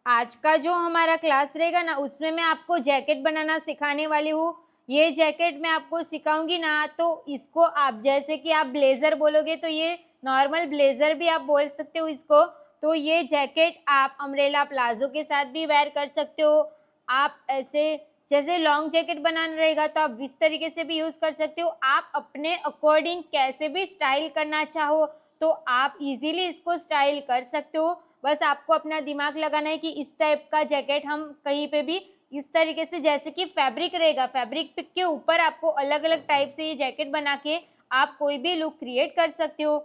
आज का जो हमारा क्लास रहेगा ना, उसमें मैं आपको जैकेट बनाना सिखाने वाली हूँ। ये जैकेट मैं आपको सिखाऊंगी ना, तो इसको आप जैसे कि आप ब्लेज़र बोलोगे तो ये नॉर्मल ब्लेज़र भी आप बोल सकते हो इसको। तो ये जैकेट आप अम्ब्रेला प्लाजो के साथ भी वेयर कर सकते हो। आप ऐसे जैसे लॉन्ग जैकेट बनाना रहेगा तो आप इस तरीके से भी यूज़ कर सकते हो। आप अपने अकॉर्डिंग कैसे भी स्टाइल करना चाहो तो आप इजीली इसको स्टाइल कर सकते हो। बस आपको अपना दिमाग लगाना है कि इस टाइप का जैकेट हम कहीं पे भी इस तरीके से, जैसे कि फैब्रिक रहेगा, फैब्रिक के ऊपर आपको अलग अलग टाइप से ये जैकेट बना के आप कोई भी लुक क्रिएट कर सकते हो।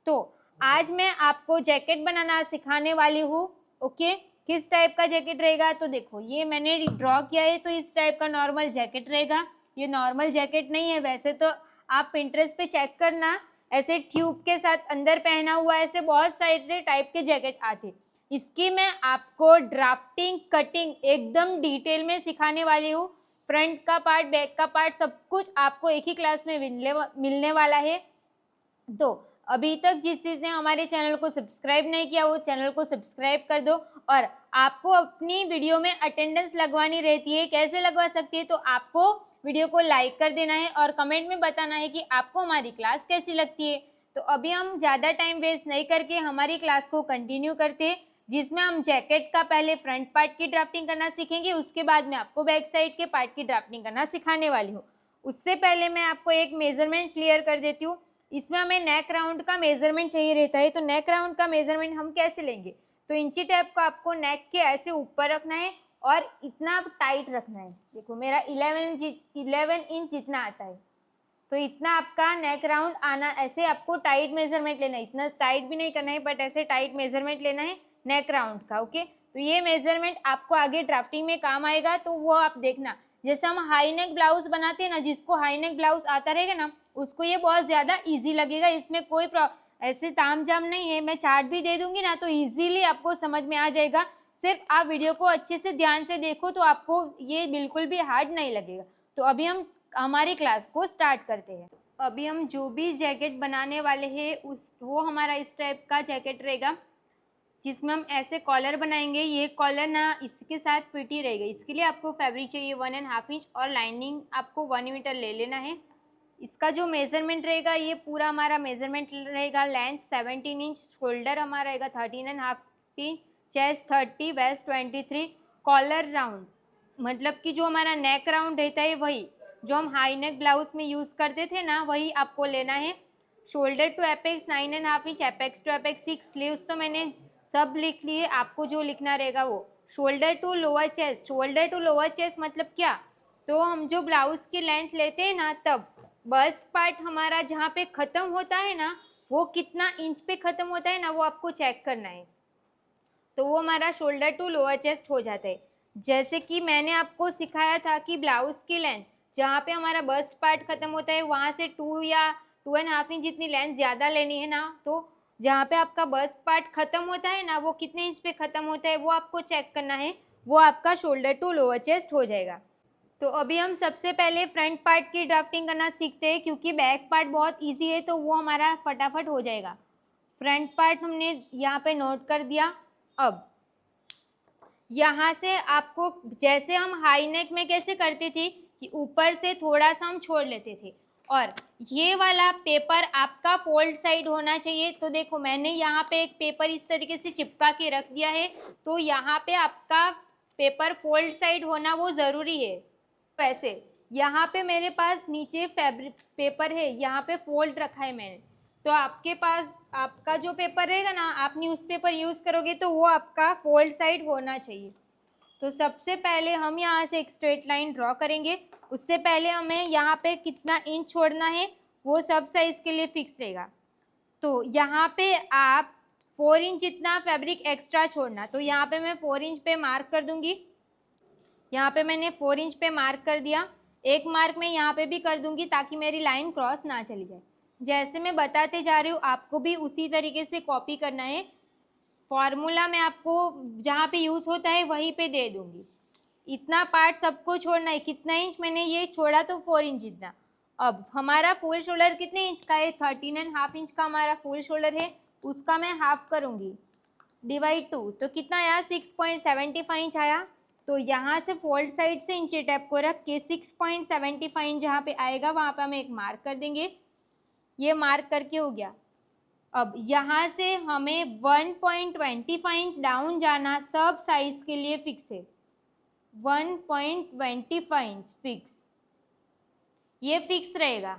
तो आज मैं आपको जैकेट बनाना सिखाने वाली हूँ। ओके, किस टाइप का जैकेट रहेगा तो देखो, ये मैंने ड्रॉ किया है तो इस टाइप का नॉर्मल जैकेट रहेगा। ये नॉर्मल जैकेट नहीं है, वैसे तो आप पिंटरेस्ट पे चेक करना, ऐसे ट्यूब के साथ अंदर पहना हुआ ऐसे बहुत सारे टाइप के जैकेट आते। इसकी मैं आपको ड्राफ्टिंग कटिंग एकदम डिटेल में सिखाने वाली हूँ। फ्रंट का पार्ट, बैक का पार्ट, सब कुछ आपको एक ही क्लास में मिलने वाला है। तो अभी तक जिस चीज़ ने हमारे चैनल को सब्सक्राइब नहीं किया वो चैनल को सब्सक्राइब कर दो। और आपको अपनी वीडियो में अटेंडेंस लगवानी रहती है, कैसे लगवा सकती है, तो आपको वीडियो को लाइक कर देना है और कमेंट में बताना है कि आपको हमारी क्लास कैसी लगती है। तो अभी हम ज़्यादा टाइम वेस्ट नहीं करके हमारी क्लास को कंटिन्यू करते, जिसमें हम जैकेट का पहले फ्रंट पार्ट की ड्राफ्टिंग करना सीखेंगे, उसके बाद मैं आपको बैक साइड के पार्ट की ड्राफ्टिंग करना सिखाने वाली हूँ। उससे पहले मैं आपको एक मेजरमेंट क्लियर कर देती हूँ। इसमें हमें नेक राउंड का मेजरमेंट चाहिए रहता है। तो नेक राउंड का मेजरमेंट हम कैसे लेंगे, तो इंची टेप को आपको नेक के ऐसे ऊपर रखना है और इतना टाइट रखना है। देखो मेरा 11 इंच जितना आता है, तो इतना आपका नेक राउंड आना, ऐसे आपको टाइट मेजरमेंट लेना है। इतना टाइट भी नहीं करना है बट ऐसे टाइट मेजरमेंट लेना है नेक राउंड का। ओके, तो ये मेजरमेंट आपको आगे ड्राफ्टिंग में काम आएगा, तो वो आप देखना। जैसे हम हाई नेक ब्लाउज बनाते हैं ना, जिसको हाई नेक ब्लाउज आता रहेगा ना, उसको ये बहुत ज़्यादा ईजी लगेगा। इसमें कोई ऐसे ताम झाम नहीं है। मैं चार्ट भी दे दूंगी ना तो ईजिली आपको समझ में आ जाएगा। सिर्फ आप वीडियो को अच्छे से ध्यान से देखो तो आपको ये बिल्कुल भी हार्ड नहीं लगेगा। तो अभी हम हमारी क्लास को स्टार्ट करते हैं। अभी हम जो भी जैकेट बनाने वाले हैं वो हमारा इस टाइप का जैकेट रहेगा, जिसमें हम ऐसे कॉलर बनाएंगे। ये कॉलर ना इसके साथ फिट ही रहेगा। इसके लिए आपको फैब्रिक चाहिए 1.5 इंच और लाइनिंग आपको 1 मीटर ले लेना है। इसका जो मेजरमेंट रहेगा, ये पूरा हमारा मेजरमेंट रहेगा। लेंथ 17 इंच, शोल्डर हमारा रहेगा 13.5 inch, chest 30, waist 23। Collar round मतलब कि जो हमारा नेक राउंड रहता है वही जो हम हाई नेक ब्लाउज में यूज़ करते थे ना, वही आपको लेना है। Shoulder to apex 9.5 inch, apex to apex 6। Sleeves तो मैंने सब लिख लिए, आपको जो लिखना रहेगा वो। Shoulder to lower chest, shoulder to lower chest मतलब क्या, तो हम जो ब्लाउज की लेंथ लेते हैं ना, तब बस्ट पार्ट हमारा जहाँ पे ख़त्म होता है ना, वो कितना इंच पे ख़त्म होता है ना, वो आपको चेक करना है। तो वो हमारा शोल्डर टू लोअर चेस्ट हो जाता है। जैसे कि मैंने आपको सिखाया था कि ब्लाउज की लेंथ जहाँ पे हमारा बस्ट पार्ट खत्म होता है वहाँ से 2 या 2.5 इंच जितनी लेंथ ज़्यादा लेनी है ना, तो जहाँ पे आपका बस्ट पार्ट खत्म होता है ना, वो कितने इंच पे खत्म होता है वो आपको चेक करना है। वो आपका शोल्डर टू लोअर चेस्ट हो जाएगा। तो अभी हम सबसे पहले फ्रंट पार्ट की ड्राफ्टिंग करना सीखते हैं, क्योंकि बैक पार्ट बहुत ईजी है तो वो हमारा फटाफट हो जाएगा। फ्रंट पार्ट हमने यहाँ पे नोट कर दिया। अब यहाँ से आपको, जैसे हम हाई नेक में कैसे करते थे कि ऊपर से थोड़ा सा हम छोड़ लेते थे, और ये वाला पेपर आपका फोल्ड साइड होना चाहिए। तो देखो मैंने यहाँ पे एक पेपर इस तरीके से चिपका के रख दिया है, तो यहाँ पे आपका पेपर फोल्ड साइड होना वो ज़रूरी है। वैसे यहाँ पे मेरे पास नीचे फैब्रिक पेपर है, यहाँ पे फोल्ड रखा है मैंने। तो आपके पास आपका जो पेपर रहेगा ना, आप न्यूज़पेपर यूज़ करोगे तो वो आपका फोल्ड साइड होना चाहिए। तो सबसे पहले हम यहाँ से एक स्ट्रेट लाइन ड्रॉ करेंगे। उससे पहले हमें यहाँ पे कितना इंच छोड़ना है वो सब साइज़ के लिए फिक्स रहेगा। तो यहाँ पे आप 4 इंच जितना फैब्रिक एक्स्ट्रा छोड़ना। तो यहाँ पे मैं 4 इंच पे मार्क कर दूँगी। यहाँ पे मैंने 4 इंच पे मार्क कर दिया। एक मार्क मैं यहाँ पे भी कर दूँगी ताकि मेरी लाइन क्रॉस ना चली जाए। जैसे मैं बताते जा रही हूँ आपको भी उसी तरीके से कॉपी करना है। फॉर्मूला मैं आपको जहाँ पे यूज़ होता है वहीं पे दे दूँगी। इतना पार्ट सबको छोड़ना है। कितना इंच मैंने ये छोड़ा, तो 4 इंच जितना। अब हमारा फुल शोल्डर कितने इंच का है, 13.5 इंच का हमारा फुल शोल्डर है, उसका मैं हाफ करूँगी। डिवाइड 2, तो कितना आया 6.75 इंच आया। तो यहाँ से फोल्ड साइड से इंची टेप को रख के 6.75 इंच जहाँ पे आएगा वहाँ पे हम एक मार्क कर देंगे। ये मार्क करके हो गया। अब यहाँ से हमें 1.25 इंच डाउन जाना सब साइज के लिए फिक्स है। 1.25 इंच फिक्स, ये फिक्स रहेगा।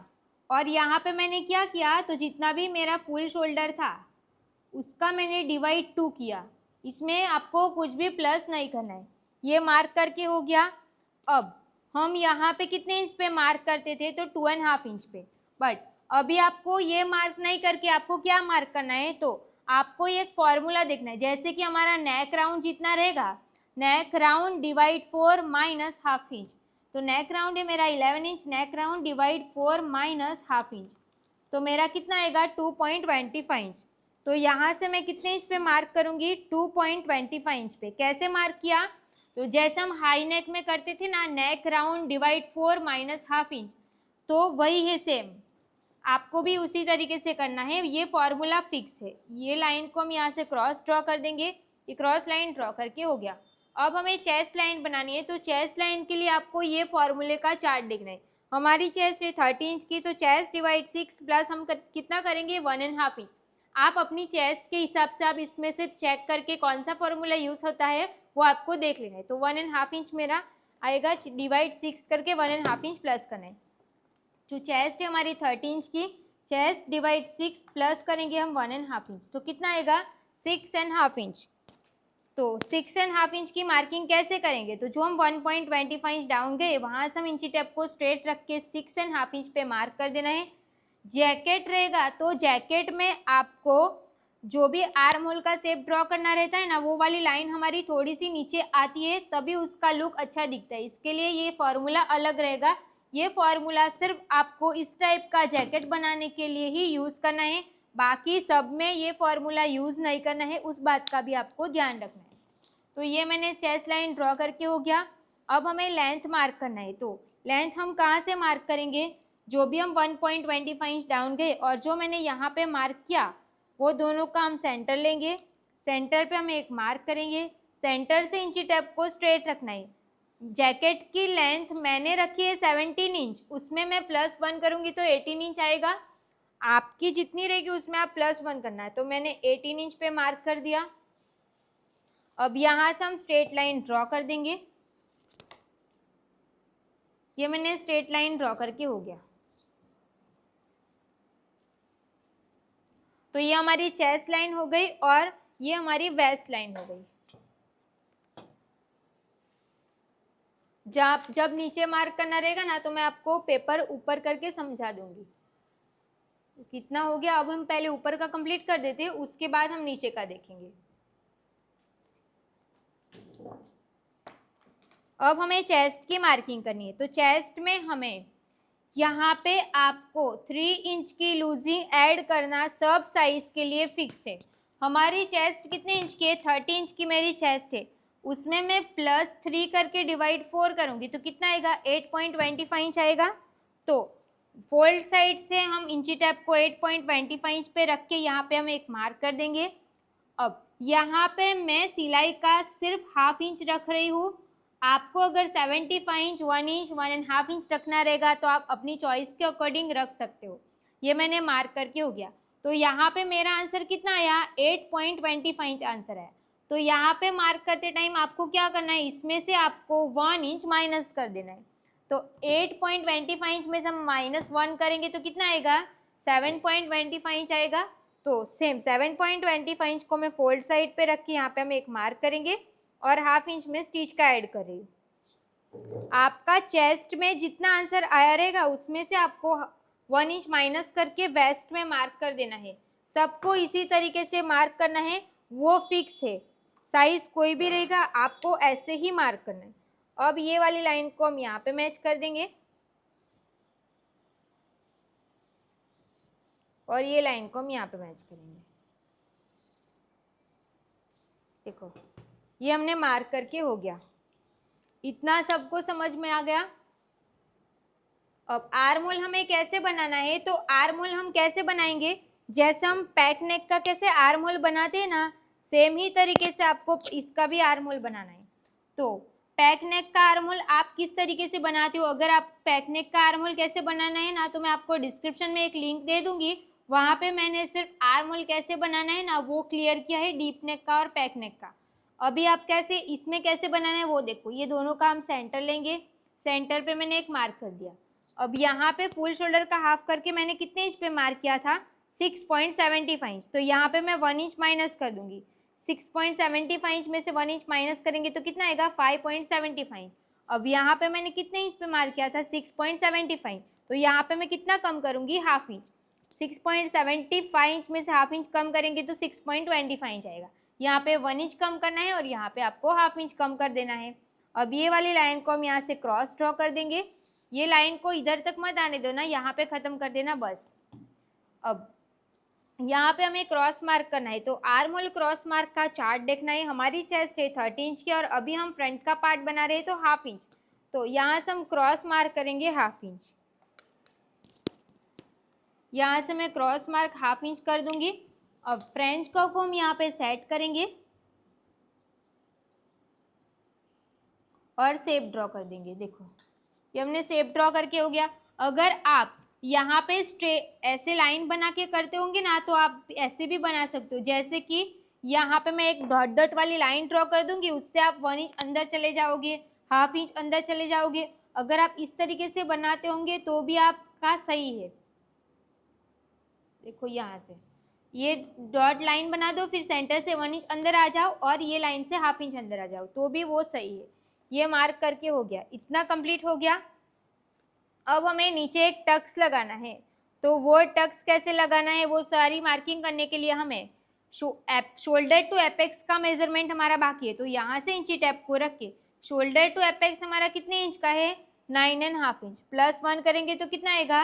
और यहाँ पे मैंने क्या किया, तो जितना भी मेरा फुल शोल्डर था उसका मैंने डिवाइड 2 किया। इसमें आपको कुछ भी प्लस नहीं करना है। ये मार्क करके हो गया। अब हम यहाँ पे कितने इंच पे मार्क करते थे, तो 2.5 इंच पे। बट अभी आपको ये मार्क नहीं करके आपको क्या मार्क करना है, तो आपको एक फॉर्मूला देखना है। जैसे कि हमारा नेक राउंड जितना रहेगा, neck round divide 4 minus half inch. तो नेक राउंड है मेरा 11 inch, neck round divide 4 minus half inch, तो मेरा कितना आएगा 2.25 इंच। तो यहाँ से मैं कितने इंच पे मार्क करूँगी, 2.25 इंच पे। कैसे मार्क किया, तो जैसे हम हाई नेक में करते थे ना, neck round divide 4 minus half inch, तो वही है सेम, आपको भी उसी तरीके से करना है। ये फॉर्मूला फिक्स है। ये लाइन को हम यहाँ से क्रॉस ड्रॉ कर देंगे। ये क्रॉस लाइन ड्रॉ करके हो गया। अब हमें चेस्ट लाइन बनानी है, तो चेस्ट लाइन के लिए आपको ये फॉर्मूले का चार्ट देखना है। हमारी चेस्ट है 30 इंच की, तो चेस्ट डिवाइड 6 प्लस हम कितना करेंगे 1.5 इंच। आप अपनी चेस्ट के हिसाब से आप इसमें से चेक करके कौन सा फॉर्मूला यूज़ होता है वो आपको देख लेना है। तो 1.5 इंच मेरा आएगा, डिवाइड 6 करके 1.5 इंच प्लस करना है। जो चेस्ट है हमारी 30 इंच की, चेस्ट डिवाइड 6 प्लस करेंगे हम 1.5 इंच, तो कितना आएगा 6.5 इंच। तो 6.5 इंच की मार्किंग कैसे करेंगे, तो जो हम 1.25 इंच डाउन गए वहाँ से हम इंची टेप को स्ट्रेट रख के 6.5 इंच पे मार्क कर देना है। जैकेट रहेगा तो जैकेट में आपको जो भी आर्म होल का शेप ड्रॉ करना रहता है ना, वो वाली लाइन हमारी थोड़ी सी नीचे आती है, तभी उसका लुक अच्छा दिखता है। इसके लिए ये फॉर्मूला अलग रहेगा। ये फॉर्मूला सिर्फ आपको इस टाइप का जैकेट बनाने के लिए ही यूज़ करना है, बाकी सब में ये फॉर्मूला यूज़ नहीं करना है, उस बात का भी आपको ध्यान रखना है। तो ये मैंने चेस्ट लाइन ड्रॉ करके हो गया। अब हमें लेंथ मार्क करना है, तो लेंथ हम कहाँ से मार्क करेंगे, जो भी हम 1.25 इंच डाउन गए और जो मैंने यहाँ पे मार्क किया वो दोनों का हम सेंटर लेंगे। सेंटर पे हम एक मार्क करेंगे। सेंटर से इंची टेप को स्ट्रेट रखना है। जैकेट की लेंथ मैंने रखी है 17 इंच, उसमें मैं +1 करूँगी तो 18 इंच आएगा। आपकी जितनी रहेगी उसमें आप +1 करना है, तो मैंने 18 इंच पे मार्क कर दिया। अब यहाँ से हम स्ट्रेट लाइन ड्रॉ कर देंगे। ये मैंने स्ट्रेट लाइन ड्रॉ करके हो गया। तो ये हमारी चेस्ट लाइन हो गई और ये हमारी वेस्ट लाइन हो गई। जब नीचे मार्क करना रहेगा ना, तो मैं आपको पेपर ऊपर करके समझा दूंगी। कितना हो गया, अब हम पहले ऊपर का कंप्लीट कर देते हैं, उसके बाद हम नीचे का देखेंगे। अब हमें चेस्ट की मार्किंग करनी है, तो चेस्ट में हमें यहाँ पे आपको 3 इंच की लूजिंग ऐड करना सब साइज के लिए फिक्स है। हमारी चेस्ट कितने इंच की है, 30 इंच की मेरी चेस्ट है, उसमें मैं +3 करके डिवाइड 4 करूँगी तो कितना आएगा 8.25 इंच आएगा। तो फोल्ड साइड से हम इंची टेप को 8.25 इंच पे रख के यहाँ पे हम एक मार्क कर देंगे। अब यहाँ पे मैं सिलाई का सिर्फ ½ इंच रख रही हूँ। आपको अगर 75 इंच, 1 इंच, 1.5 इंच रखना रहेगा तो आप अपनी चॉइस के अकॉर्डिंग रख सकते हो। ये मैंने मार्क करके हो गया। तो यहाँ पे मेरा आंसर कितना आया 8.25 इंच आंसर है। तो यहाँ पे मार्क करते टाइम आपको क्या करना है, इसमें से आपको 1 इंच माइनस कर देना है। तो 8.25 इंच में से हम -1 करेंगे तो कितना आएगा 7.25 इंच आएगा। तो सेम 7.25 इंच को मैं फोल्ड साइड पे रख के यहाँ पे हम एक मार्क करेंगे और ½ इंच में स्टिच का ऐड कर रही हूँ। आपका चेस्ट में जितना आंसर आया रहेगा उसमें से आपको 1 इंच माइनस करके वेस्ट में मार्क कर देना है। सबको इसी तरीके से मार्क करना है, वो फिक्स है। साइज कोई भी रहेगा आपको ऐसे ही मार्क करना है। अब ये वाली लाइन को हम यहाँ पे मैच कर देंगे और ये लाइन को हम यहाँ पे मैच करेंगे। देखो ये हमने मार्क करके हो गया। इतना सबको समझ में आ गया। अब आर्म होल हमें कैसे बनाना है, तो आर्म होल हम कैसे बनाएंगे, जैसे हम पैक नेक का कैसे आर्म होल बनाते हैं ना, सेम ही तरीके से आपको इसका भी आर्म होल बनाना है। तो पैक नेक का आर्म होल आप किस तरीके से बनाते हो, अगर आप पैक नेक का आर्म होल कैसे बनाना है ना, तो मैं आपको डिस्क्रिप्शन में एक लिंक दे दूंगी, वहाँ पे मैंने सिर्फ आर्म होल कैसे बनाना है ना वो क्लियर किया है, डीप नेक का और पैक नेक का। अभी आप कैसे इसमें कैसे बनाना है वो देखो। ये दोनों का हम सेंटर लेंगे, सेंटर पे मैंने एक मार्क कर दिया। अब यहाँ पे फुल शोल्डर का हाफ करके मैंने कितने इंच पे मार्क किया था, 6.75 इंच। तो यहाँ पे मैं 1 इंच माइनस कर दूंगी। 6.75 इंच में से 1 इंच माइनस करेंगे तो कितना आएगा, 5.75। अब यहाँ पे मैंने कितने इंच पे मार्क किया था, 6.75। तो यहाँ पे मैं कितना कम करूँगी, हाफ इंच। 6.75 इंच में से हाफ इंच कम करेंगे तो 6.25 इंच आएगा। यहाँ पे 1 इंच कम करना है और यहाँ पे आपको हाफ इंच कम कर देना है। अब ये वाली लाइन को हम यहाँ से क्रॉस ड्रॉ कर देंगे। ये लाइन को इधर तक मत आने दो ना, यहाँ पे ख़त्म कर देना बस। अब यहाँ पे हमें क्रॉस मार्क करना है, तो आर्म होल क्रॉस मार्क का चार्ट देखना है। हमारी चेस्ट है 30 इंच की और अभी हम फ्रंट का पार्ट बना रहे हैं तो हाफ इंच। तो यहाँ से हम क्रॉस मार्क करेंगे हाफ इंच। यहाँ से मैं क्रॉस मार्क हाफ इंच कर दूंगी। अब फ्रेंच कर्व को हम यहाँ पे सेट करेंगे और शेप ड्रॉ कर देंगे। देखो ये हमने शेप ड्रॉ करके हो गया। अगर आप यहाँ पे ऐसे लाइन बना के करते होंगे ना तो आप ऐसे भी बना सकते हो, जैसे कि यहाँ पे मैं एक डॉट डॉट वाली लाइन ड्रॉ कर दूंगी, उससे आप 1 इंच अंदर चले जाओगे, हाफ इंच अंदर चले जाओगे। अगर आप इस तरीके से बनाते होंगे तो भी आपका सही है। देखो यहाँ से ये डॉट लाइन बना दो, फिर सेंटर से 1 इंच अंदर आ जाओ और ये लाइन से हाफ इंच अंदर आ जाओ, तो भी वो सही है। ये मार्क करके हो गया, इतना कंप्लीट हो गया। अब हमें नीचे एक टक्स लगाना है, तो वो टक्स कैसे लगाना है वो सारी मार्किंग करने के लिए हमें शोल्डर टू एपेक्स का मेजरमेंट हमारा बाकी है। तो यहाँ से इंची टेप को रख के शोल्डर टू एपेक्स हमारा कितने इंच का है, 9.5 इंच। +1 करेंगे तो कितना आएगा,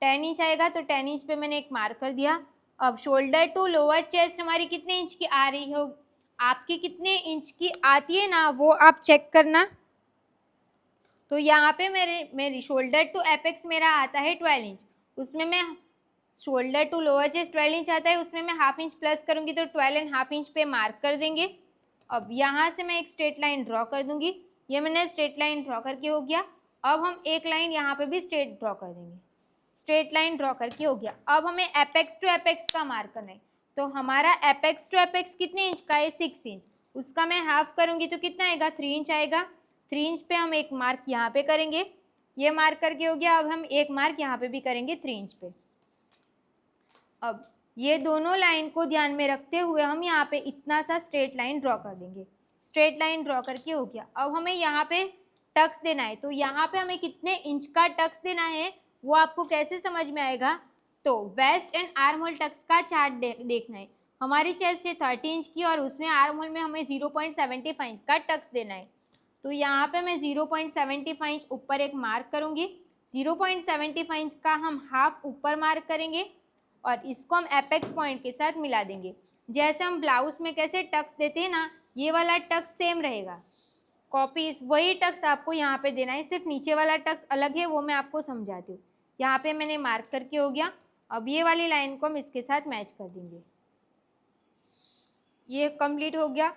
10 इंच आएगा। तो 10 इंच पे मैंने एक मार्क कर दिया। अब शोल्डर टू लोअर चेस्ट हमारी कितने इंच की आ रही हो, आपकी कितने इंच की आती है ना वो आप चेक करना। तो यहाँ पे मेरी शोल्डर टू एपेक्स मेरा आता है 12 इंच, उसमें मैं shoulder to lower chest 12 inch आता है, उसमें मैं हाफ इंच प्लस करूँगी तो 12.5 इंच पे मार्क कर देंगे। अब यहाँ से मैं एक स्ट्रेट लाइन ड्रॉ कर दूँगी। ये मैंने स्ट्रेट लाइन ड्रॉ करके हो गया। अब हम एक लाइन यहाँ पे भी स्ट्रेट ड्रॉ कर देंगे। स्ट्रेट लाइन ड्रॉ करके हो गया। अब हमें एपेक्स टू एपेक्स का मार्क करना है, तो हमारा एपेक्स टू एपेक्स कितने इंच का है, 6 इंच। उसका मैं हाफ करूँगी तो कितना आएगा, 3 इंच आएगा। 3 इंच पे हम एक मार्क यहाँ पे करेंगे, ये मार्क करके हो गया। अब हम एक मार्क यहाँ पे भी करेंगे 3 इंच पे। अब ये दोनों लाइन को ध्यान में रखते हुए हम यहाँ पे इतना सा स्ट्रेट लाइन ड्रॉ कर देंगे। स्ट्रेट लाइन ड्रॉ करके हो गया। अब हमें यहाँ पे टक्स देना है, तो यहाँ पे हमें कितने इंच का टक्स देना है वो आपको कैसे समझ में आएगा, तो waist and armhole tucks का चार्ट देखना है। हमारी चेस्ट है 30 इंच की और उसमें आर्म होल में हमें 0.75 इंच का टक्स देना है। तो यहाँ पे मैं 0.75 इंच ऊपर एक मार्क करूँगी। 0.75 इंच का हम हाफ ऊपर मार्क करेंगे और इसको हम एपेक्स पॉइंट के साथ मिला देंगे। जैसे हम ब्लाउज में कैसे टक्स देते हैं ना, ये वाला टक्स सेम रहेगा, कॉपी वही टक्स आपको यहाँ पे देना है, सिर्फ नीचे वाला टक्स अलग है, वो मैं आपको समझाती हूँ। यहाँ पे मैंने मार्क करके हो गया। अब ये वाली लाइन को हम इसके साथ मैच कर देंगे। ये कंप्लीट हो गया।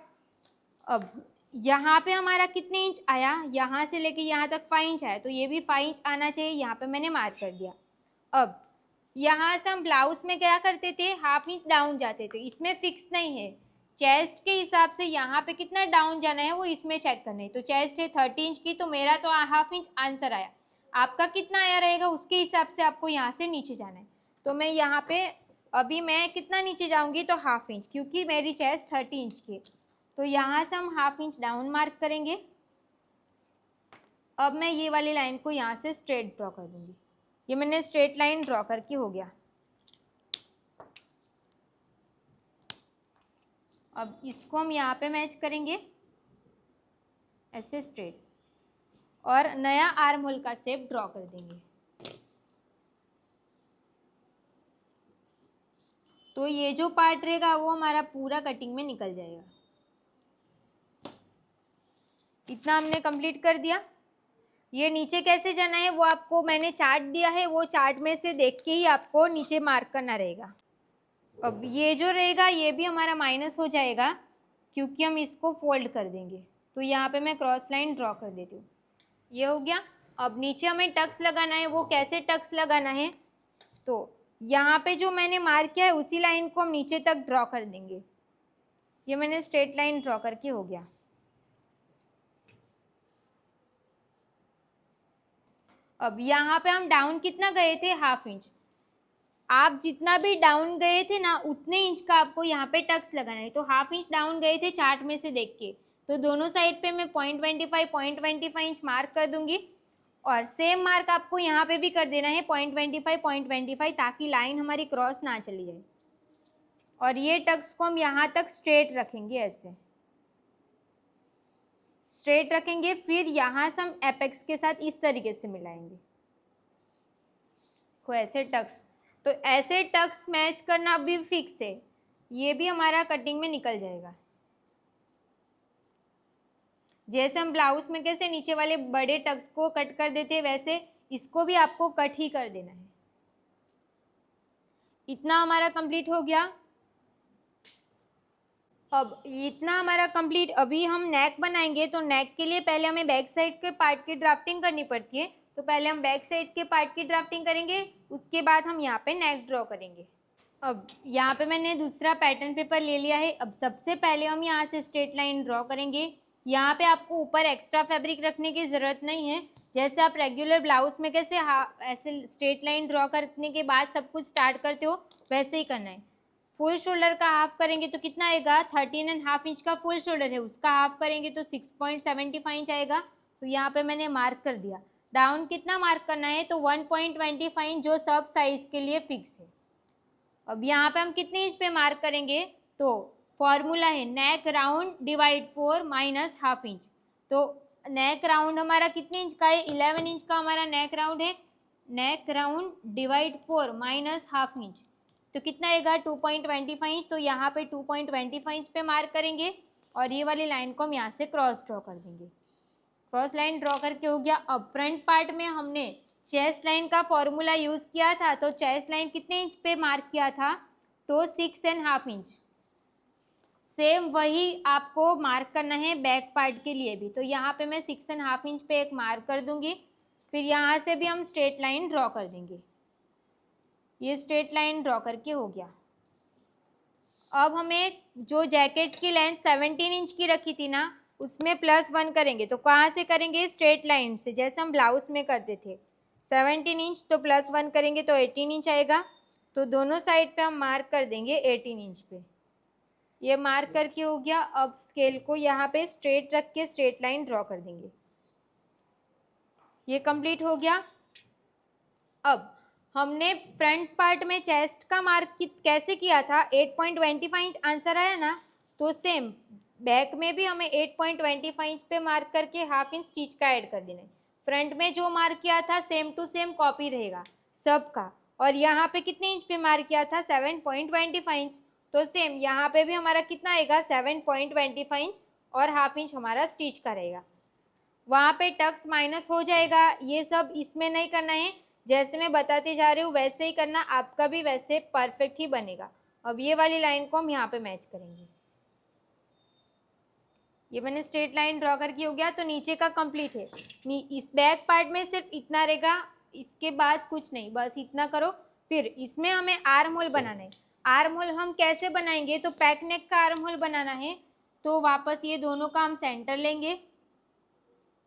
अब यहाँ पे हमारा कितने इंच आया, यहाँ से लेके यहाँ तक 5 इंच आया, तो ये भी 5 इंच आना चाहिए, यहाँ पे मैंने मार्क कर दिया। अब यहाँ से हम ब्लाउज में क्या करते थे, हाफ इंच डाउन जाते थे, इसमें फिक्स नहीं है। चेस्ट के हिसाब से यहाँ पे कितना डाउन जाना है वो इसमें चेक करना है। तो चेस्ट है 30 इंच की, तो मेरा तो हाफ इंच आंसर आया, आपका कितना आया रहेगा उसके हिसाब से आपको यहाँ से नीचे जाना है। तो मैं यहाँ पे अभी मैं कितना नीचे जाऊँगी, तो हाफ इंच, क्योंकि मेरी चेस्ट 30 इंच की। तो यहाँ से हम हाफ इंच डाउन मार्क करेंगे। अब मैं ये वाली लाइन को यहाँ से स्ट्रेट ड्रॉ कर दूँगी। ये मैंने स्ट्रेट लाइन ड्रॉ करके हो गया। अब इसको हम यहाँ पे मैच करेंगे ऐसे स्ट्रेट, और नया आर्म होल का शेप ड्रॉ कर देंगे। तो ये जो पार्ट रहेगा वो हमारा पूरा कटिंग में निकल जाएगा। इतना हमने कंप्लीट कर दिया। ये नीचे कैसे जाना है वो आपको मैंने चार्ट दिया है, वो चार्ट में से देख के ही आपको नीचे मार्क करना रहेगा। अब ये जो रहेगा ये भी हमारा माइनस हो जाएगा क्योंकि हम इसको फोल्ड कर देंगे। तो यहाँ पे मैं क्रॉस लाइन ड्रॉ कर देती हूँ, ये हो गया। अब नीचे हमें टक्स लगाना है, वो कैसे टक्स लगाना है, तो यहाँ पे जो मैंने मार्क किया है उसी लाइन को हम नीचे तक ड्रॉ कर देंगे। ये मैंने स्ट्रेट लाइन ड्रॉ करके हो गया। अब यहाँ पे हम डाउन कितना गए थे, 1/2 इंच। आप जितना भी डाउन गए थे ना उतने इंच का आपको यहाँ पे टक्स लगाना है। तो 1/2 इंच डाउन गए थे चार्ट में से देख के, तो दोनों साइड पे मैं 0.25 इंच मार्क कर दूंगी। और सेम मार्क आपको यहाँ पे भी कर देना है 0.25, ताकि लाइन हमारी क्रॉस ना चली जाए। और ये टक्स को हम यहाँ तक स्ट्रेट रखेंगे, ऐसे स्ट्रेट रखेंगे। फिर यहाँ से हम एपेक्स के साथ इस तरीके से मिलाएंगे को ऐसे टक्स। तो ऐसे टक्स मैच करना भी फिक्स है, ये भी हमारा कटिंग में निकल जाएगा। जैसे हम ब्लाउज में कैसे नीचे वाले बड़े टक्स को कट कर देते हैं, वैसे इसको भी आपको कट ही कर देना है। इतना हमारा कंप्लीट हो गया। अब इतना हमारा कंप्लीट। अभी हम नेक बनाएंगे, तो नेक के लिए पहले हमें बैक साइड के पार्ट की ड्राफ्टिंग करनी पड़ती है। तो पहले हम बैक साइड के पार्ट की ड्राफ्टिंग करेंगे, उसके बाद हम यहाँ पे नेक ड्रॉ करेंगे। अब यहाँ पे मैंने दूसरा पैटर्न पेपर ले लिया है। अब सबसे पहले हम यहाँ से स्ट्रेट लाइन ड्रॉ करेंगे। यहाँ पे आपको ऊपर एक्स्ट्रा फैब्रिक रखने की ज़रूरत नहीं है। जैसे आप रेगुलर ब्लाउज में कैसे ऐसे स्ट्रेट लाइन ड्रॉ करने के बाद सब कुछ स्टार्ट करते हो, वैसे ही करना है। फुल शोल्डर का हाफ करेंगे तो कितना आएगा, 13.5 इंच का फुल शोल्डर है, उसका हाफ करेंगे तो 6.75 इंच आएगा। तो यहाँ पे मैंने मार्क कर दिया। डाउन कितना मार्क करना है, तो 1.25 इंच, जो सब साइज के लिए फिक्स है। अब यहाँ पे हम कितने इंच पे मार्क करेंगे, तो फॉर्मूला है नेक राउंड डिवाइड 4 माइनस ½ इंच। तो नेक राउंड हमारा कितने इंच का है, 11 इंच का हमारा नेक राउंड है। नेक राउंड डिवाइड 4 माइनस ½ इंच, तो कितना आएगा 2.25 इंच। तो यहाँ पे 2.25 इंच पे मार्क करेंगे और ये वाली लाइन को हम यहाँ से क्रॉस ड्रॉ कर देंगे। क्रॉस लाइन ड्रॉ करके हो गया। अब फ्रंट पार्ट में हमने चेस्ट लाइन का फॉर्मूला यूज़ किया था, तो चेस्ट लाइन कितने इंच पे मार्क किया था, तो 6.5 इंच। सेम वही आपको मार्क करना है बैक पार्ट के लिए भी। तो यहाँ पे मैं 6.5 इंच पे एक मार्क कर दूंगी। फिर यहाँ से भी हम स्ट्रेट लाइन ड्रॉ कर देंगे। ये स्ट्रेट लाइन ड्रॉ करके हो गया। अब हमें जो जैकेट की लेंथ 17 इंच की रखी थी ना, उसमें +1 करेंगे। तो कहाँ से करेंगे, स्ट्रेट लाइन से, जैसे हम ब्लाउज में करते थे। 17 इंच तो +1 करेंगे तो 18 इंच आएगा। तो दोनों साइड पे हम मार्क कर देंगे 18 इंच पे। ये मार्क करके हो गया। अब स्केल को यहाँ पे स्ट्रेट रख के स्ट्रेट लाइन ड्रॉ कर देंगे। ये कंप्लीट हो गया। अब हमने फ्रंट पार्ट में चेस्ट का मार्क कैसे किया था, 8.25 इंच आंसर आया ना, तो सेम बैक में भी हमें 8.25 इंच पे मार्क करके ½ इंच स्टिच का ऐड कर देना है। फ्रंट में जो मार्क किया था सेम टू सेम कॉपी रहेगा सबका। और यहाँ पे कितने इंच पे मार्क किया था, 7.25 इंच। तो सेम यहाँ पे भी हमारा कितना आएगा, 7.25 इंच, और ½ इंच हमारा स्टिच का रहेगा। वहाँ पे टक्स माइनस हो जाएगा, ये सब इसमें नहीं करना है। जैसे मैं बताते जा रही हूँ वैसे ही करना, आपका भी वैसे परफेक्ट ही बनेगा। अब ये वाली लाइन को हम यहाँ पे मैच करेंगे। ये मैंने स्ट्रेट लाइन ड्रॉ करके हो गया। तो नीचे का कंप्लीट है। इस बैक पार्ट में सिर्फ इतना रहेगा, इसके बाद कुछ नहीं, बस इतना करो। फिर इसमें हमें आर्म होल बनाना है। आर्म होल हम कैसे बनाएंगे, तो पैक नेक का आर्म होल बनाना है। तो वापस ये दोनों का हम सेंटर लेंगे,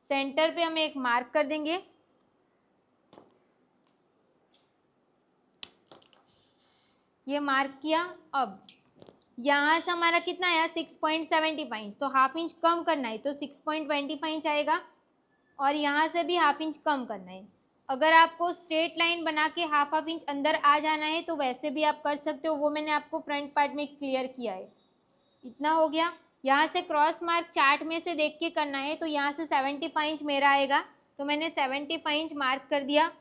सेंटर पे हम एक मार्क कर देंगे। ये मार्क किया। अब यहाँ से हमारा कितना आया, 6.75 इंच। तो ½ इंच कम करना है तो 6.25 इंच आएगा। और यहाँ से भी ½ इंच कम करना है। अगर आपको स्ट्रेट लाइन बना के ½ इंच अंदर आ जाना है तो वैसे भी आप कर सकते हो, वो मैंने आपको फ्रंट पार्ट में क्लियर किया है। इतना हो गया। यहाँ से क्रॉस मार्क चार्ट में से देख के करना है। तो यहाँ से 75 इंच मेरा आएगा, तो मैंने 75 इंच मार्क कर दिया।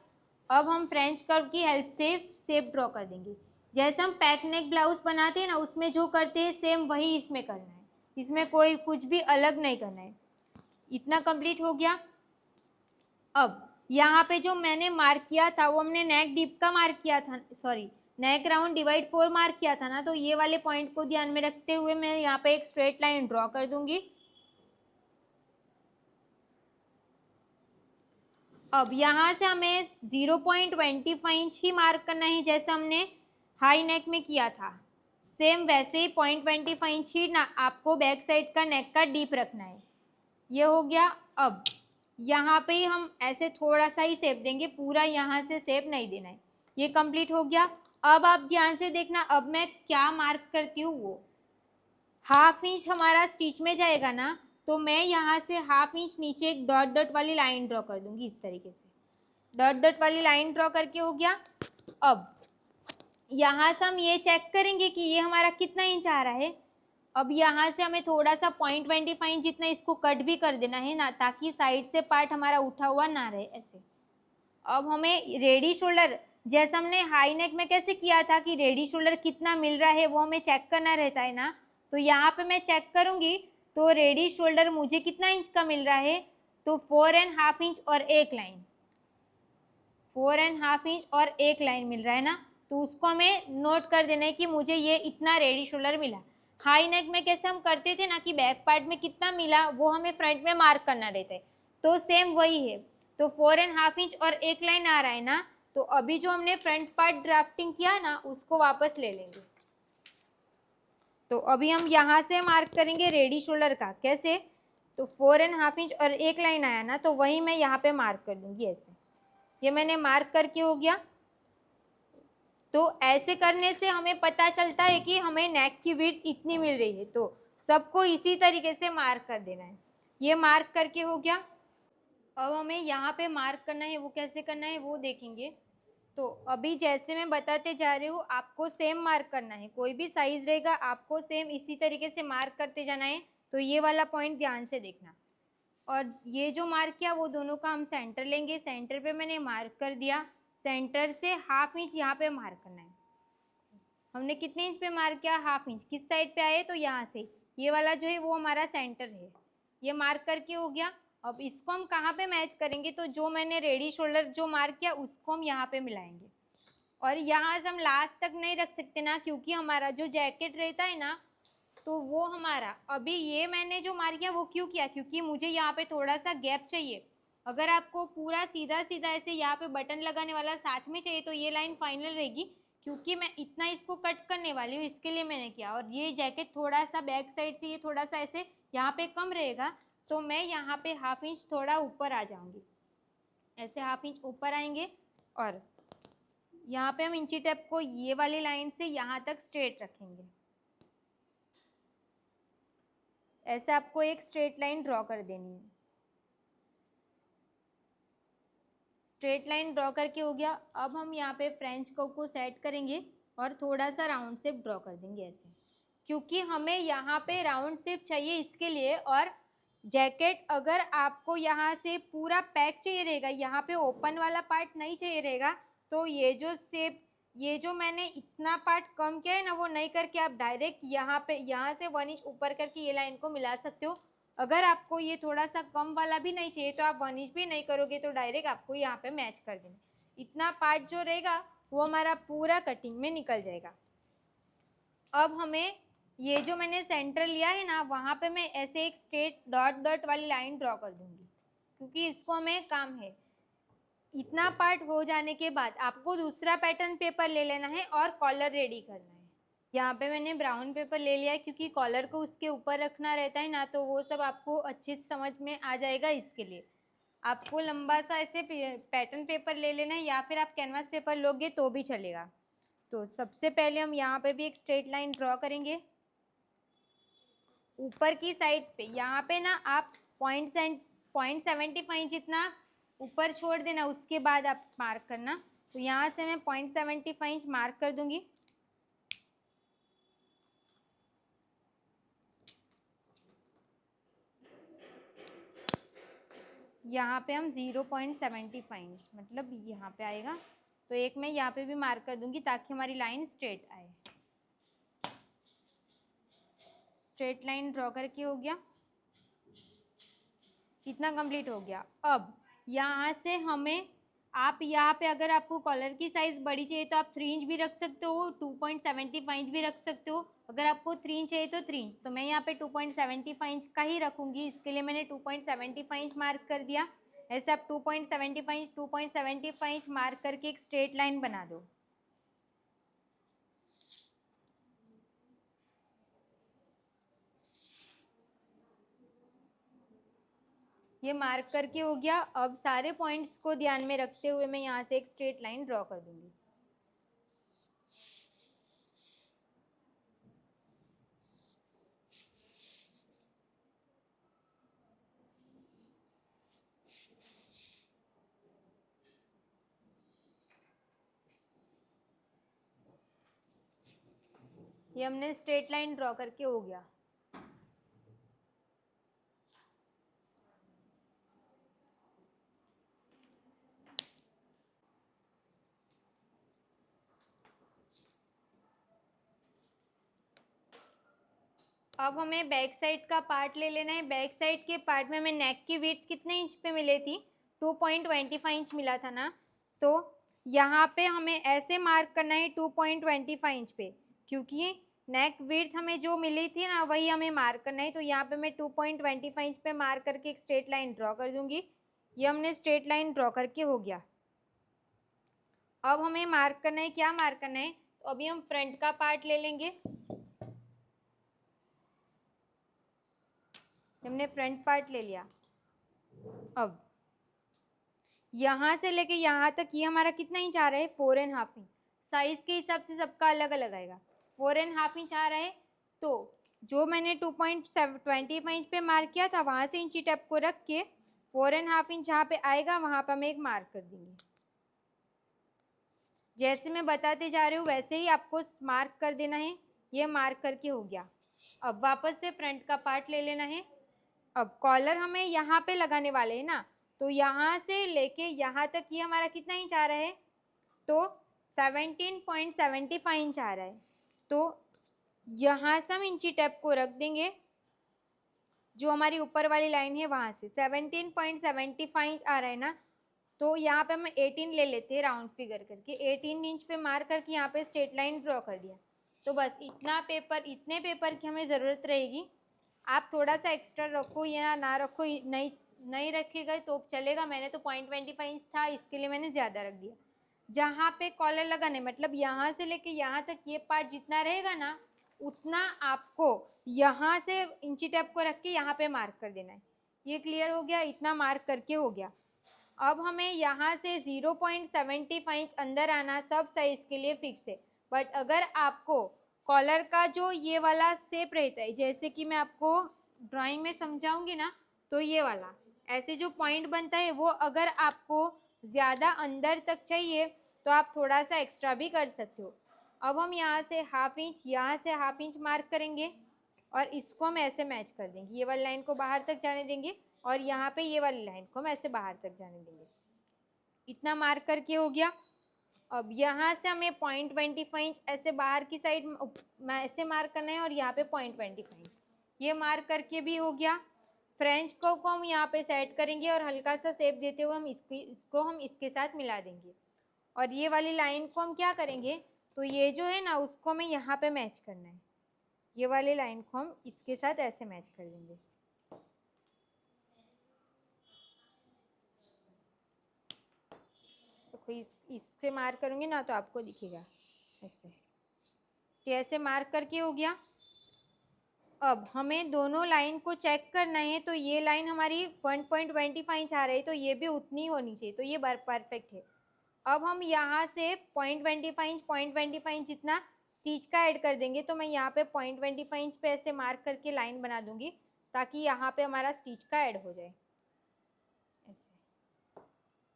अब हम फ्रेंच कर्व की हेल्प से शेप ड्रॉ कर देंगे। जैसे हम पैक नेक ब्लाउज बनाते हैं ना, उसमें जो करते हैं सेम वही इसमें करना है। इसमें कोई कुछ भी अलग नहीं करना है। इतना कंप्लीट हो गया। अब यहाँ पे जो मैंने मार्क किया था वो हमने नेक डीप का मार्क किया था, सॉरी नेक राउंड डिवाइड 4 मार्क किया था ना, तो ये वाले पॉइंट को ध्यान में रखते हुए मैं यहाँ पे एक स्ट्रेट लाइन ड्रॉ कर दूंगी। अब यहाँ से हमें 0.25 इंच ही मार्क करना है, जैसे हमने हाई नेक में किया था सेम वैसे ही 0.25 इंच ही ना आपको बैक साइड का नेक का डीप रखना है। ये हो गया। अब यहाँ पे ही हम ऐसे थोड़ा सा ही शेप देंगे, पूरा यहाँ से शेप नहीं देना है। ये कंप्लीट हो गया। अब आप ध्यान से देखना, अब मैं क्या मार्क करती हूँ, वो हाफ इंच हमारा स्टिच में जाएगा ना, तो मैं यहाँ से हाफ इंच नीचे एक डॉट डॉट वाली लाइन ड्रॉ कर दूंगी। इस तरीके से डॉट डॉट वाली लाइन ड्रॉ करके हो गया। अब यहाँ से हम ये चेक करेंगे कि ये हमारा कितना इंच आ रहा है। अब यहाँ से हमें थोड़ा सा 0.25 इंच जितना इसको कट भी कर देना है ना, ताकि साइड से पार्ट हमारा उठा हुआ ना रहे ऐसे। अब हमें रेडी शोल्डर, जैसे हमने हाई नेक में कैसे किया था कि रेडी शोल्डर कितना मिल रहा है वो हमें चेक करना रहता है ना, तो यहाँ पे मैं चेक करूँगी तो रेडी शोल्डर मुझे कितना इंच का मिल रहा है, तो 4.5 इंच और एक लाइन, 4.5 इंच और एक लाइन मिल रहा है ना, तो उसको हमें नोट कर देना है कि मुझे ये इतना रेडी शोल्डर मिला। हाई नेक में कैसे हम करते थे ना कि बैक पार्ट में कितना मिला वो हमें फ्रंट में मार्क करना रहता है, तो सेम वही है। तो 4.5 इंच और एक लाइन आ रहा है ना, तो अभी जो हमने फ्रंट पार्ट ड्राफ्टिंग किया ना उसको वापस ले लेंगे। तो अभी हम यहाँ से मार्क करेंगे रेडी शोल्डर का, कैसे, तो 4.5 इंच और एक लाइन आया ना, तो वही मैं यहाँ पे मार्क कर दूंगी ऐसे। ये मैंने मार्क करके हो गया। तो ऐसे करने से हमें पता चलता है कि हमें नेक की विड्थ इतनी मिल रही है, तो सबको इसी तरीके से मार्क कर देना है। ये मार्क करके हो गया। अब हमें यहाँ पे मार्क करना है, वो कैसे करना है वो देखेंगे। तो अभी जैसे मैं बताते जा रही हूँ आपको सेम मार्क करना है, कोई भी साइज रहेगा आपको सेम इसी तरीके से मार्क करते जाना है। तो ये वाला पॉइंट ध्यान से देखना। और ये जो मार्क किया वो दोनों का हम सेंटर लेंगे, सेंटर पे मैंने मार्क कर दिया। सेंटर से हाफ इंच यहाँ पे मार्क करना है। हमने कितने इंच पे मार्क किया, हाफ इंच। किस साइड पे आए, तो यहाँ से ये वाला जो है वो हमारा सेंटर है। ये मार्क करके हो गया। अब इसको हम कहाँ पे मैच करेंगे, तो जो मैंने रेडी शोल्डर जो मार्क किया उसको हम यहाँ पे मिलाएंगे। और यहाँ से हम लास्ट तक नहीं रख सकते ना, क्योंकि हमारा जो जैकेट रहता है ना, तो वो हमारा अभी ये मैंने जो मार्क किया वो क्यों किया, क्योंकि मुझे यहाँ पे थोड़ा सा गैप चाहिए। अगर आपको पूरा सीधा सीधा ऐसे यहाँ पे बटन लगाने वाला साथ में चाहिए तो ये लाइन फाइनल रहेगी, क्योंकि मैं इतना इसको कट करने वाली हूँ इसके लिए मैंने किया। और ये जैकेट थोड़ा सा बैक साइड से ये थोड़ा सा ऐसे यहाँ पे कम रहेगा, तो मैं यहाँ पे हाफ इंच थोड़ा ऊपर आ जाऊँगी, ऐसे हाफ इंच ऊपर आएंगे। और यहाँ पे हम इंची टेप को ये वाली लाइन से यहाँ तक स्ट्रेट रखेंगे। ऐसे आपको एक स्ट्रेट लाइन ड्रॉ कर देनी है। स्ट्रेट लाइन ड्रॉ करके हो गया। अब हम यहाँ पे फ्रेंच कर्व को सेट करेंगे और थोड़ा सा राउंड शेप ड्रॉ कर देंगे ऐसे, क्योंकि हमें यहाँ पे राउंड शेप चाहिए इसके लिए। और जैकेट अगर आपको यहाँ से पूरा पैक चाहिए रहेगा, यहाँ पे ओपन वाला पार्ट नहीं चाहिए रहेगा, तो ये जो शेप, ये जो मैंने इतना पार्ट कम किया है ना, वो नहीं करके आप डायरेक्ट यहाँ पे यहाँ से 1 इंच ऊपर करके ये लाइन को मिला सकते हो। अगर आपको ये थोड़ा सा कम वाला भी नहीं चाहिए तो आप 1 इंच भी नहीं करोगे, तो डायरेक्ट आपको यहाँ पे मैच कर देना। इतना पार्ट जो रहेगा वो हमारा पूरा कटिंग में निकल जाएगा। अब हमें ये जो मैंने सेंटर लिया है ना, वहाँ पे मैं ऐसे एक स्ट्रेट डॉट डॉट वाली लाइन ड्रॉ कर दूंगी, क्योंकि इसको हमें काम है। इतना पार्ट हो जाने के बाद आपको दूसरा पैटर्न पेपर ले लेना है और कॉलर रेडी करना है। यहाँ पे मैंने ब्राउन पेपर ले लिया है, क्योंकि कॉलर को उसके ऊपर रखना रहता है ना, तो वो सब आपको अच्छे से समझ में आ जाएगा। इसके लिए आपको लंबा सा ऐसे पैटर्न पेपर ले लेना है, या फिर आप कैनवास पेपर लोगे तो भी चलेगा। तो सबसे पहले हम यहाँ पे भी एक स्ट्रेट लाइन ड्रॉ करेंगे ऊपर की साइड पे। यहाँ पे ना आप 0.75 जितना ऊपर छोड़ देना, उसके बाद आप मार्क करना। तो यहाँ से मैं 0.75 इंच मार्क कर दूंगी। यहाँ पे हम 0.75 इंच मतलब यहाँ पे आएगा, तो एक मैं यहाँ पे भी मार्क कर दूंगी ताकि हमारी लाइन स्ट्रेट आए। स्ट्रेट लाइन ड्रॉ करके हो गया, इतना कंप्लीट हो गया। अब यहाँ से हमें आप यहाँ पे अगर आपको कॉलर की साइज़ बड़ी चाहिए तो आप 3 इंच भी रख सकते हो, 2.75 इंच भी रख सकते हो। अगर आपको 3 इंच चाहिए तो 3 इंच, तो मैं यहाँ पे 2.75 इंच का ही रखूँगी, इसके लिए मैंने 2.75 इंच मार्क कर दिया। ऐसे आप 2.75 इंच मार्क करके एक स्ट्रेट लाइन बना दो। ये मार्क करके हो गया। अब सारे पॉइंट्स को ध्यान में रखते हुए मैं यहाँ से एक स्ट्रेट लाइन ड्रॉ कर दूंगी। ये हमने स्ट्रेट लाइन ड्रॉ करके हो गया। अब हमें बैक साइड का पार्ट ले लेना है। बैक साइड के पार्ट में हमें नेक की विड्थ कितने इंच पे मिली थी? 2.25 इंच मिला था ना। तो यहाँ पे हमें ऐसे मार्क करना है 2.25 इंच पे, क्योंकि नेक विड्थ हमें जो मिली थी ना वही हमें मार्क करना है। तो यहाँ पे मैं 2.25 इंच पे मार्क करके एक स्ट्रेट लाइन ड्रॉ कर दूंगी। ये हमने स्ट्रेट लाइन ड्रॉ करके हो गया। अब हमें मार्क करना है, क्या मार्क करना है? तो अभी हम फ्रंट का पार्ट ले लेंगे। हमने फ्रंट पार्ट ले लिया। अब यहाँ से लेके यहाँ तक ये हमारा कितना इंच आ रहा है? 4.5 इंच। साइज के हिसाब से सबका अलग अलग आएगा। 4.5 इंच आ रहा है, तो जो मैंने 2.25 इंच पे मार्क किया था वहाँ से इंची टेप को रख के 4.5 इंच जहाँ पे आएगा वहाँ पर हम एक मार्क कर देंगे। जैसे मैं बताते जा रही हूँ वैसे ही आपको मार्क कर देना है। ये मार्क करके हो गया। अब वापस से फ्रंट का पार्ट ले लेना है। अब कॉलर हमें यहाँ पे लगाने वाले हैं ना, तो यहाँ से लेके यहाँ तक ये हमारा कितना इंच आ रहा है? तो 17.75 इंच आ रहा है। तो यहाँ से हम इंची टेप को रख देंगे, जो हमारी ऊपर वाली लाइन है वहाँ से 17.75 इंच आ रहा है ना। तो यहाँ पे हम 18 ले लेते हैं राउंड फिगर करके। 18 इंच पे मार्क करके यहाँ पे स्ट्रेट लाइन ड्रॉ कर दिया। तो बस इतने पेपर की हमें ज़रूरत रहेगी। आप थोड़ा सा एक्स्ट्रा रखो या ना रखो, नहीं रखेगा तो चलेगा। मैंने तो 0.25 इंच था, इसके लिए मैंने ज़्यादा रख दिया। जहाँ पे कॉलर लगाने मतलब यहाँ से लेके यहाँ तक ये पार्ट जितना रहेगा ना, उतना आपको यहाँ से इंची टेप को रख के यहाँ पे मार्क कर देना है। ये क्लियर हो गया? इतना मार्क करके हो गया। अब हमें यहाँ से 0.75 इंच अंदर आना सब साइज के लिए फिक्स है। बट अगर आपको कॉलर का जो ये वाला शेप रहता है, जैसे कि मैं आपको ड्राइंग में समझाऊंगी ना, तो ये वाला ऐसे जो पॉइंट बनता है वो अगर आपको ज़्यादा अंदर तक चाहिए तो आप थोड़ा सा एक्स्ट्रा भी कर सकते हो। अब हम यहाँ से हाफ इंच, यहाँ से हाफ इंच मार्क करेंगे और इसको हम ऐसे मैच कर देंगे। ये वाली लाइन को बाहर तक जाने देंगे और यहाँ पे ये वाली लाइन को हम ऐसे बाहर तक जाने देंगे। इतना मार्क करके हो गया। अब यहाँ से हमें 0.25 इंच ऐसे बाहर की साइड में ऐसे मार्क करना है और यहाँ पे 0.25 इंच ये मार्क करके भी हो गया। फ्रेंच को हम यहाँ पे सेट करेंगे और हल्का सा शेप देते हुए हम इसको हम इसके साथ मिला देंगे। और ये वाली लाइन को हम क्या करेंगे, तो ये जो है ना उसको हमें यहाँ पे मैच करना है। ये वाली लाइन को हम इसके साथ ऐसे मैच कर देंगे। तो इससे मार्क करूँगी ना तो आपको दिखेगा ऐसे। तो ऐसे मार्क करके हो गया। अब हमें दोनों लाइन को चेक करना है। तो ये लाइन हमारी 1.25 इंच आ रही है, तो ये भी उतनी होनी चाहिए, तो ये परफेक्ट है। अब हम यहाँ से 0.25 इंच जितना स्टिच का ऐड कर देंगे। तो मैं यहाँ पे 0.25 इंच पे ऐसे मार्क करके लाइन बना दूंगी ताकि यहाँ पे हमारा स्टिच का ऐड हो जाए ऐसे।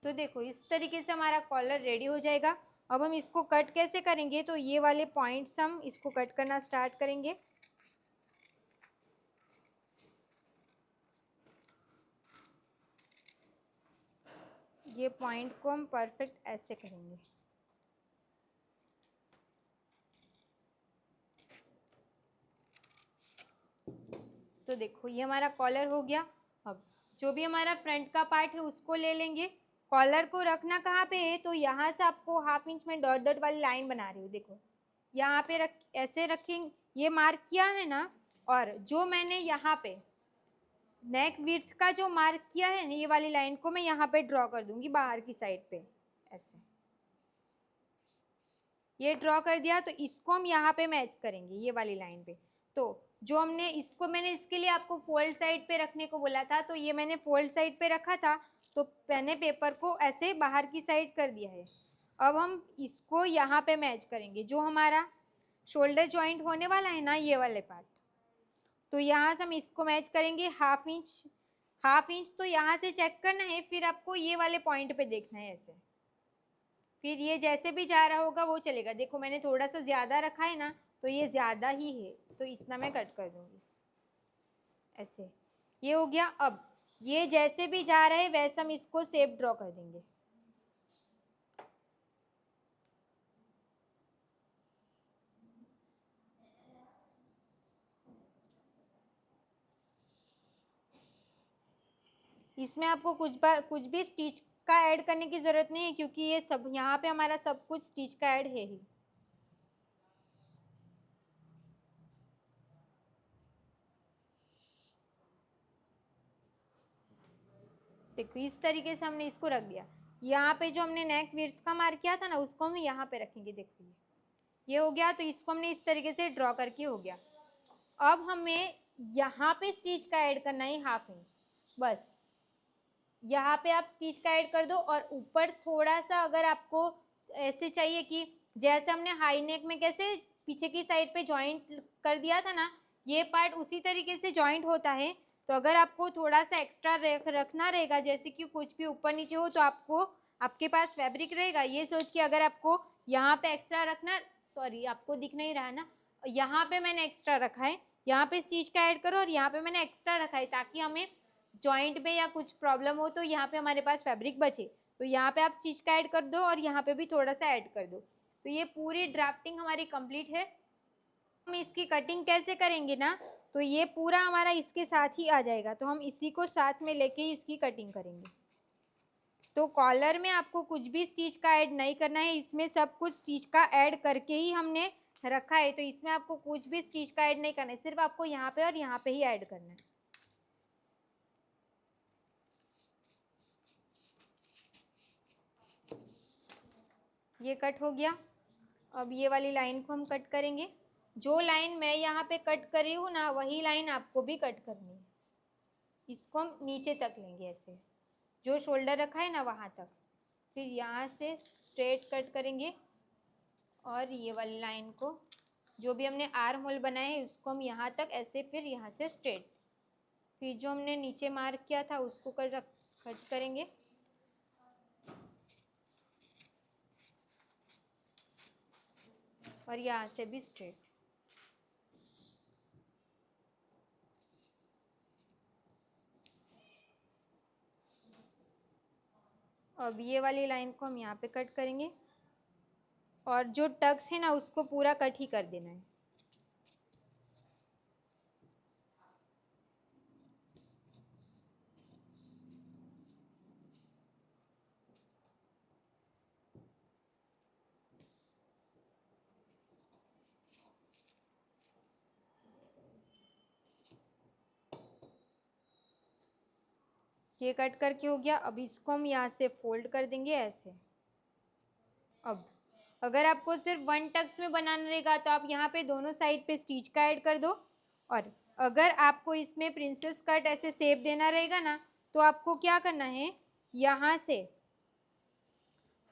तो देखो इस तरीके से हमारा कॉलर रेडी हो जाएगा। अब हम इसको कट कैसे करेंगे, तो ये वाले पॉइंट्स हम इसको कट करना स्टार्ट करेंगे। ये पॉइंट को हम परफेक्ट ऐसे करेंगे। तो देखो ये हमारा कॉलर हो गया। अब जो भी हमारा फ्रंट का पार्ट है उसको ले लेंगे कॉलर को रखना कहाँ पे है, तो यहाँ से आपको हाफ इंच में डॉट डॉट वाली लाइन बना रही हूँ, देखो यहाँ पे रख, ऐसे रखेंगे, ये मार्क किया है ना, और जो मैंने यहाँ पे नेक विड्थ का जो मार्क किया है ना, ये वाली लाइन को मैं यहाँ पे ड्रॉ कर दूंगी बाहर की साइड पे, ऐसे ये ड्रॉ कर दिया। तो इसको हम यहाँ पे मैच करेंगे ये वाली लाइन पे। तो जो हमने इसको, मैंने इसके लिए आपको फोल्ड साइड पे रखने को बोला था, तो ये मैंने फोल्ड साइड पे रखा था, तो मैंने पेपर को ऐसे बाहर की साइड कर दिया है। अब हम इसको यहाँ पे मैच करेंगे, जो हमारा शोल्डर जॉइंट होने वाला है ना, ये वाले पार्ट, तो यहाँ से हम इसको मैच करेंगे हाफ इंच। हाफ इंच तो यहाँ से चेक करना है, फिर आपको ये वाले पॉइंट पे देखना है ऐसे, फिर ये जैसे भी जा रहा होगा वो चलेगा। देखो मैंने थोड़ा सा ज़्यादा रखा है ना, तो ये ज़्यादा ही है, तो इतना मैं कट कर दूँगी ऐसे। ये हो गया। अब ये जैसे भी जा रहा है वैसे हम इसको शेप ड्रॉ कर देंगे। इसमें आपको कुछ भी स्टिच का ऐड करने की ज़रूरत नहीं है, क्योंकि ये सब यहाँ पे हमारा सब कुछ स्टिच का ऐड है ही। देखो इस तरीके से हमने इसको रख दिया। यहाँ पे जो हमने नेक विड्थ का मार्क किया था ना, उसको हम यहाँ पे रखेंगे। देखो ये हो गया। तो इसको हमने इस तरीके से ड्रॉ करके हो गया। अब हमें यहाँ पे स्टिच का ऐड करना है हाफ इंच, बस यहाँ पे आप स्टिच का ऐड कर दो। और ऊपर थोड़ा सा अगर आपको ऐसे चाहिए कि जैसे हमने हाई नेक में कैसे पीछे की साइड पे जॉइंट कर दिया था ना, ये पार्ट उसी तरीके से जॉइंट होता है। तो अगर आपको थोड़ा सा एक्स्ट्रा रखना रहेगा, जैसे कि कुछ भी ऊपर नीचे हो, तो आपको आपके पास फैब्रिक रहेगा, ये सोच के अगर आपको यहाँ पे एक्स्ट्रा रखना, सॉरी आपको दिख नहीं रहा है ना, यहाँ पे मैंने एक्स्ट्रा रखा है, यहाँ पे स्टिच का ऐड करो, और यहाँ पे मैंने एक्स्ट्रा रखा है ताकि हमें जॉइंट में या कुछ प्रॉब्लम हो तो यहाँ पे हमारे पास फैब्रिक बचे। तो यहाँ पे आप स्टिच का ऐड कर दो और यहाँ पे भी थोड़ा सा ऐड कर दो। तो ये पूरी ड्राफ्टिंग हमारी कंप्लीट है। हम इसकी कटिंग कैसे करेंगे ना, तो ये पूरा हमारा इसके साथ ही आ जाएगा, तो हम इसी को साथ में लेके ही इसकी कटिंग करेंगे। तो कॉलर में आपको कुछ भी स्टिच का ऐड नहीं करना है, इसमें सब कुछ स्टिच का ऐड करके ही हमने रखा है, तो इसमें आपको कुछ भी स्टिच का ऐड नहीं करना है, सिर्फ आपको यहाँ पे और यहाँ पे ही ऐड करना है। ये कट हो गया। अब ये वाली लाइन को हम कट करेंगे। जो लाइन मैं यहाँ पे कट कर रही हूँ ना, वही लाइन आपको भी कट करनी है। इसको हम नीचे तक लेंगे ऐसे, जो शोल्डर रखा है ना वहाँ तक, फिर यहाँ से स्ट्रेट कट करेंगे। और ये वाली लाइन को, जो भी हमने आर्म होल बनाए है, उसको हम यहाँ तक ऐसे, फिर यहाँ से स्ट्रेट, फिर जो हमने नीचे मार्क किया था उसको कट करेंगे। और यहाँ से भी स्ट्रेट। अब ये वाली लाइन को हम यहाँ पे कट करेंगे, और जो टक्स है ना उसको पूरा कट ही कर देना है। ये कट करके हो गया। अब इसको हम यहाँ से फोल्ड कर देंगे ऐसे। अब अगर आपको सिर्फ वन टक्स में बनाना रहेगा तो आप यहाँ पे दोनों साइड पे स्टिच का ऐड कर दो। और अगर आपको इसमें प्रिंसेस कट ऐसे शेप देना रहेगा ना, तो आपको क्या करना है, यहाँ से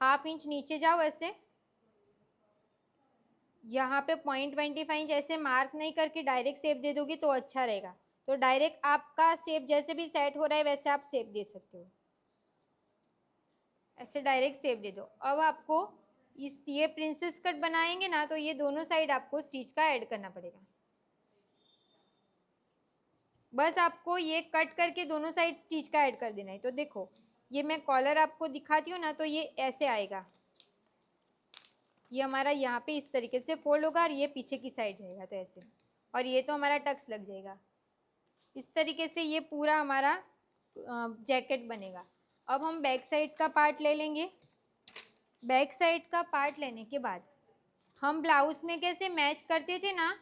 हाफ इंच नीचे जाओ ऐसे, यहाँ पे 0.25 इंच ऐसे मार्क नहीं करके डायरेक्ट शेप दे दोगे तो अच्छा रहेगा। तो डायरेक्ट आपका शेप जैसे भी सेट हो रहा है वैसे आप शेप दे सकते हो, ऐसे डायरेक्ट शेप दे दो। अब आपको ये प्रिंसेस कट बनाएंगे ना, तो ये दोनों साइड आपको स्टिच का ऐड करना पड़ेगा। बस आपको ये कट करके दोनों साइड स्टिच का ऐड कर देना है। तो देखो ये मैं कॉलर आपको दिखाती हूँ ना, तो ये ऐसे आएगा, ये हमारा यहाँ पे इस तरीके से फोल्ड होगा और ये पीछे की साइड जाएगा, तो ऐसे। और ये तो हमारा टक्स लग जाएगा। इस तरीके से ये पूरा हमारा जैकेट बनेगा। अब हम बैक साइड का पार्ट ले लेंगे। बैक साइड का पार्ट लेने के बाद हम ब्लाउज में कैसे मैच करते थे ना,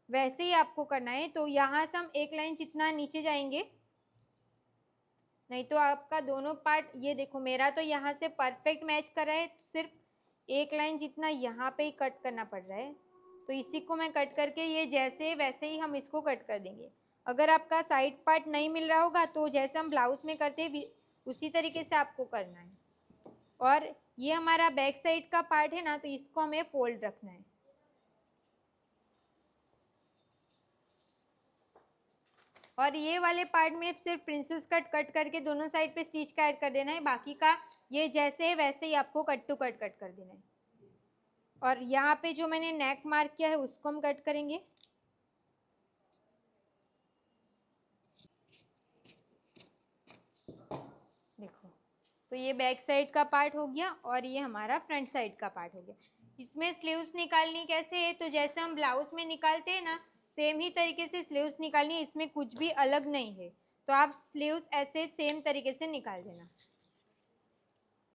वैसे ही आपको करना है। तो यहाँ से हम एक लाइन जितना नीचे जाएंगे, नहीं तो आपका दोनों पार्ट, ये देखो मेरा तो यहाँ से परफेक्ट मैच कर रहा है, सिर्फ एक लाइन जितना यहाँ पे ही कट करना पड़ रहा है। तो इसी को मैं कट करके, ये जैसे वैसे ही हम इसको कट कर देंगे। अगर आपका साइड पार्ट नहीं मिल रहा होगा तो जैसे हम ब्लाउज में करते हैं उसी तरीके से आपको करना है। और ये हमारा बैक साइड का पार्ट है ना, तो इसको हमें फोल्ड रखना है। और ये वाले पार्ट में सिर्फ प्रिंसेस कट कट करके दोनों साइड पे स्टिच का ऐड कर देना है, बाकी का ये जैसे है वैसे ही आपको कट टू कट कर देना है। और यहाँ पे जो मैंने नेक मार्क किया है उसको हम कट करेंगे। देखो, तो ये बैक साइड का पार्ट हो गया और ये हमारा फ्रंट साइड का पार्ट हो गया। इसमें स्लीव्स निकालनी कैसे है, तो जैसे हम ब्लाउज में निकालते हैं ना, सेम ही तरीके से स्लीव्स निकालनी है। इसमें कुछ भी अलग नहीं है, तो आप स्लीव्स ऐसे सेम तरीके से निकाल देना।